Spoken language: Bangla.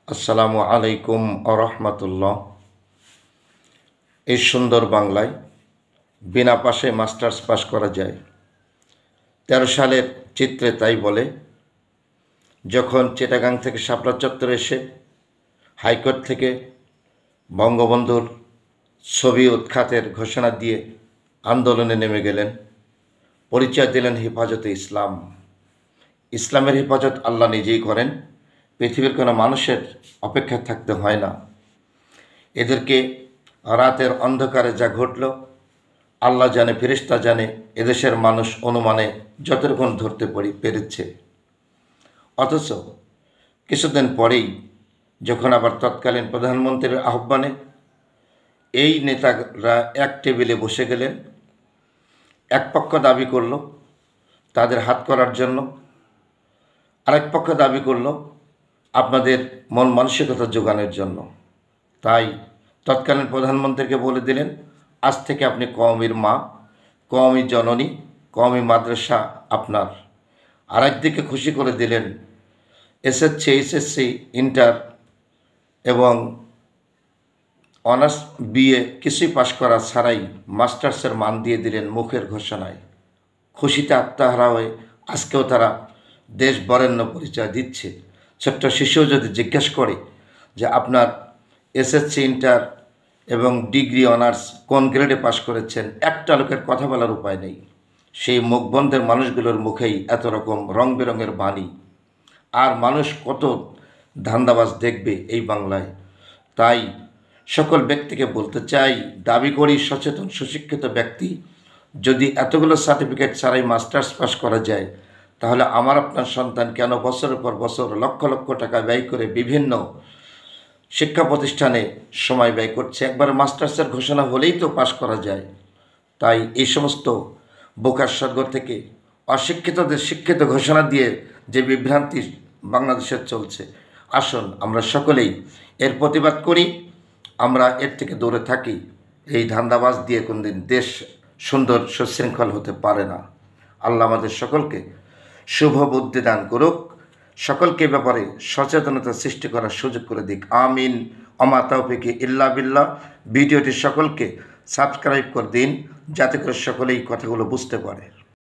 আসসালামু আলাইকুম আরহামাতুল্লাহ। এই সুন্দর বাংলায় বিনা পাশে মাস্টার্স পাস করা যায়। 13 সালের চিত্রে তাই বলে, যখন চিটাগাং থেকে শাপলা চত্বরে এসে হাইকোর্ট থেকে বঙ্গবন্ধুর ছবি উৎখাতের ঘোষণা দিয়ে আন্দোলনে নেমে গেলেন, পরিচয় দিলেন হেফাজতে ইসলাম। ইসলামের হেফাজত আল্লাহ নিজেই করেন, পৃথিবীর কোনো মানুষের অপেক্ষা থাকতে হয় না। এদেরকে রাতের অন্ধকারে যা ঘটল আল্লাহ জানে, ফেরেশতা জানে, এদেশের মানুষ অনুমানে যতটুকুন ধরতে পেরেছে। অথচ কিছুদিন পরেই যখন আবার তৎকালীন প্রধানমন্ত্রীর আহ্বানে এই নেতারা এক টেবিলে বসে গেলেন, এক পক্ষ দাবি করল তাদের হাত করার জন্য, আরেক পক্ষ দাবি করল আপনাদের মন মানসিকতা যোগানোর জন্য। তাই তৎকালীন প্রধানমন্ত্রীকে বলে দিলেন, আজ থেকে আপনি কওমির মা, কওমি জননী, কওমি মাদ্রাসা আপনার। আরেকদিকে খুশি করে দিলেন এসএসসি, এইচএসসি, ইন্টার এবং অনার্স, বিএ কিছুই পাশ করা ছাড়াই মাস্টার্সের মান দিয়ে দিলেন মুখের ঘোষণায়। খুশিতে আত্মহারা হয়ে আজকেও তারা দেশ বরেণ্য পরিচয় দিচ্ছে। ছোট্ট শিশুও যদি জিজ্ঞেস করে যে আপনার এসএসসি, ইন্টার এবং ডিগ্রি, অনার্স কোন গ্রেডে পাশ করেছেন, একটা লোকের কথা বলার উপায় নেই। সেই মুখবন্ধের মানুষগুলোর মুখেই এত রকম রং বেরঙের বাণী। আর মানুষ কত ধান্দাবাজ দেখবে এই বাংলায়। তাই সকল ব্যক্তিকে বলতে চাই, দাবি করি সচেতন সুশিক্ষিত ব্যক্তি, যদি এতগুলো সার্টিফিকেট ছাড়াই মাস্টার্স পাস করা যায়, তাহলে আমার আপনার সন্তান কেন বছরের পর বছর লক্ষ লক্ষ টাকা ব্যয় করে বিভিন্ন শিক্ষা প্রতিষ্ঠানে সময় ব্যয় করছে? একবার মাস্টার্সের ঘোষণা হলেই তো পাশ করা যায়। তাই এই সমস্ত বোকার স্বর্গ থেকে অশিক্ষিতদের শিক্ষিত ঘোষণা দিয়ে যে বিভ্রান্তি বাংলাদেশের চলছে, আসুন আমরা সকলেই এর প্রতিবাদ করি, আমরা এর থেকে দূরে থাকি। এই ধান্দাবাজ দিয়ে কোনদিন দেশ সুন্দর সুশৃঙ্খল হতে পারে না। আল্লাহ আমাদের সকলকে শুভ বুদ্ধি দান করুক, সকলকে ব্যাপারে সচেতনতা সৃষ্টি করার সুযোগ করে দিক। আমিন। ওমা তাওফিকি ইল্লা বিল্লাহ। ভিডিওটি সকলকে সাবস্ক্রাইব করে দিন, যাতে করে সকলেই কথাগুলো বুঝতে পারে।